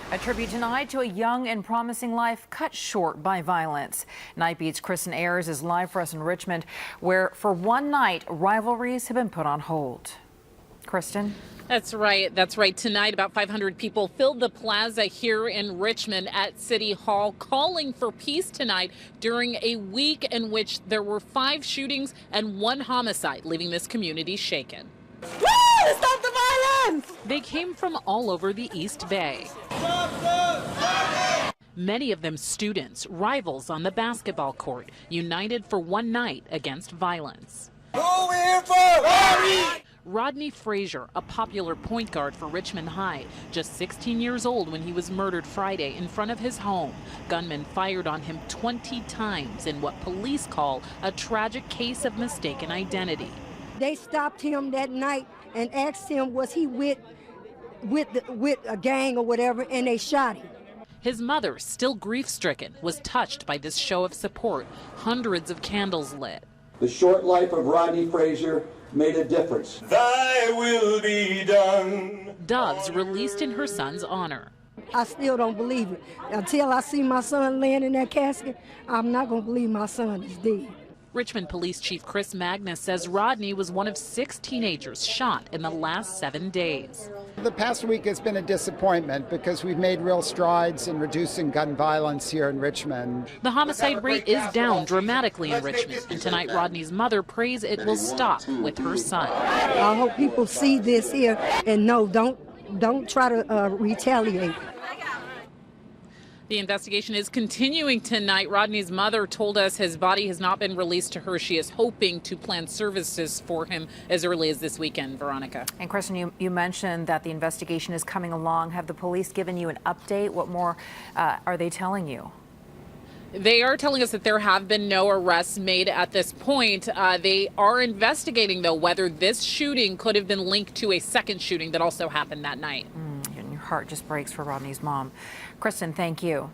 A tribute tonight to a young and promising life cut short by violence. Night Beat's Christin Ayers is live for us in Richmond, where for one night, rivalries have been put on hold. Kristen? That's right. Tonight, about 500 people filled the plaza here in Richmond at City Hall, calling for peace tonight during a week in which there were 5 shootings and 1 homicide, leaving this community shaken. Woo! Stop the violence! They came from all over the East Bay. Many of them students, rivals on the basketball court, united for one night against violence. Who we here for? Rodney Frazier, a popular point guard for Richmond High, just 16 years old when he was murdered Friday in front of his home. Gunmen fired on him 20 times in what police call a tragic case of mistaken identity. They stopped him that night and asked him, was he with a gang or whatever, and they shot him. His mother, still grief-stricken, was touched by this show of support. Hundreds of candles lit. The short life of Rodney Frazier made a difference. Thy will be done. Doves released in her son's honor. I still don't believe it. Until I see my son laying in that casket, I'm not going to believe my son is dead. Richmond Police Chief Chris Magnus says Rodney was one of 6 teenagers shot in the last 7 days. The past week has been a disappointment because we've made real strides in reducing gun violence here in Richmond. The homicide rate is down dramatically in Richmond, and tonight Rodney's mother prays it will stop with her son. I hope people see this here and no, don't try to retaliate. The investigation is continuing tonight. Rodney's mother told us his body has not been released to her. She is hoping to plan services for him as early as this weekend. Veronica. And Kristen, you mentioned that the investigation is coming along. Have the police given you an update? What more are they telling you? They are telling us that there have been no arrests made at this point. They are investigating, though, whether this shooting could have been linked to a second shooting that also happened that night. And your heart just breaks for Rodney's mom. Kristen, thank you.